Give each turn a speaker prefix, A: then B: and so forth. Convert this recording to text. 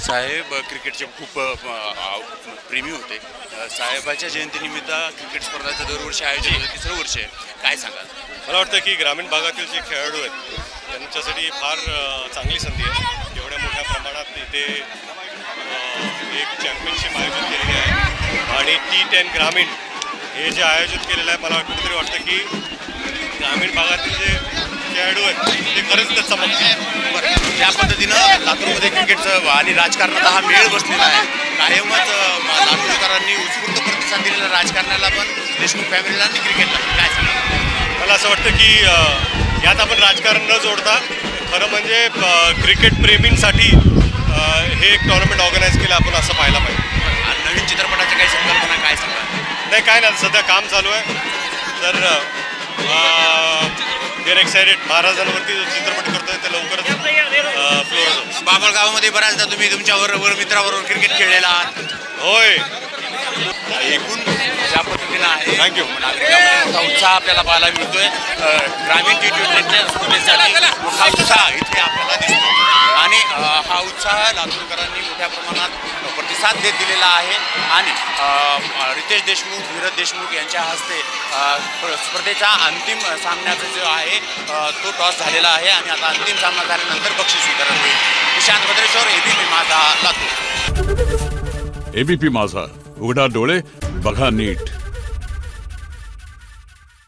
A: साहेब क्रिकेटचे खूप प्रेमी होते. साहेबाच्या जयंतीनिमित्त क्रिकेट स्पर्धाचं दरवर्षी आयोजन होतं, तिसरं वर्ष आहे. काय सांगाल?
B: मला वाटतं की ग्रामीण भागातील जे खेळाडू आहेत त्यांच्यासाठी फार चांगली संधी आहे. एवढ्या मोठ्या प्रमाणात इथे एक चॅम्पियनशिप आयोजित केलेली आहे आणि T10 ग्रामीण हे जे आयोजित केलेलं आहे, मला कुठेतरी वाटतं की ग्रामीण भागातील जे खेळाडू आहेत ते खरंच चमकतील.
A: ज्या पद्धतीनं लातूरमध्ये क्रिकेटचं आणि राजकारणाचा हा मेळ बसलेला आहे, कायमच लातूरकरांनी उत्स्फूर्त प्रतिसाद दिलेला राजकारणाला पण, देशमुख फॅमिलीला आणि क्रिकेटला. काय सांगाल?
B: मला असं वाटतं की यात आपण राजकारण न जोडता खरं म्हणजे क्रिकेट प्रेमींसाठी हे एक टुर्नामेंट ऑर्गनाईज केलं आपण असं पाहायला पाहिजे.
A: आणि नवीन चित्रपटाच्या काही संकल्पना काय सांगाल?
B: नाही, काय नाही, सध्या काम चालू आहे. तर व्हेरी एक्सायटेड. महाराजांवरती जो चित्रपट करतोय ते लवकरच फ्लोर होतो.
A: बाभळगावामध्ये बऱ्याचदा तुम्ही तुमच्या मित्राबरोबर क्रिकेट खेळलेला आहात.
B: होय,
A: एकूण ज्या पद्धतीनं आहे
B: थँक्यू.
A: नागरिकांमध्ये मोठा उत्साह आपल्याला पाहायला मिळतोय. ग्रामीण T20 स्पर्धेसाठी मोठा उत्साह इथे आपल्याला दिसतो आणि हा उत्साह लातूरकरांनी मोठ्या प्रमाणात प्रतिसाद देत दिलेला आहे. आणि रितेश देशमुख, धीरज देशमुख यांच्या हस्ते स्पर्धेच्या अंतिम सामन्याचा जो आहे तो टॉस झालेला आहे आणि आता अंतिम सामना झाल्यानंतर बक्षीस वितरण होईल. निशांत भद्रेश्वर, ABP माझा, लातूर.
C: ABP माझा, उघडा डोळे बघा नीट.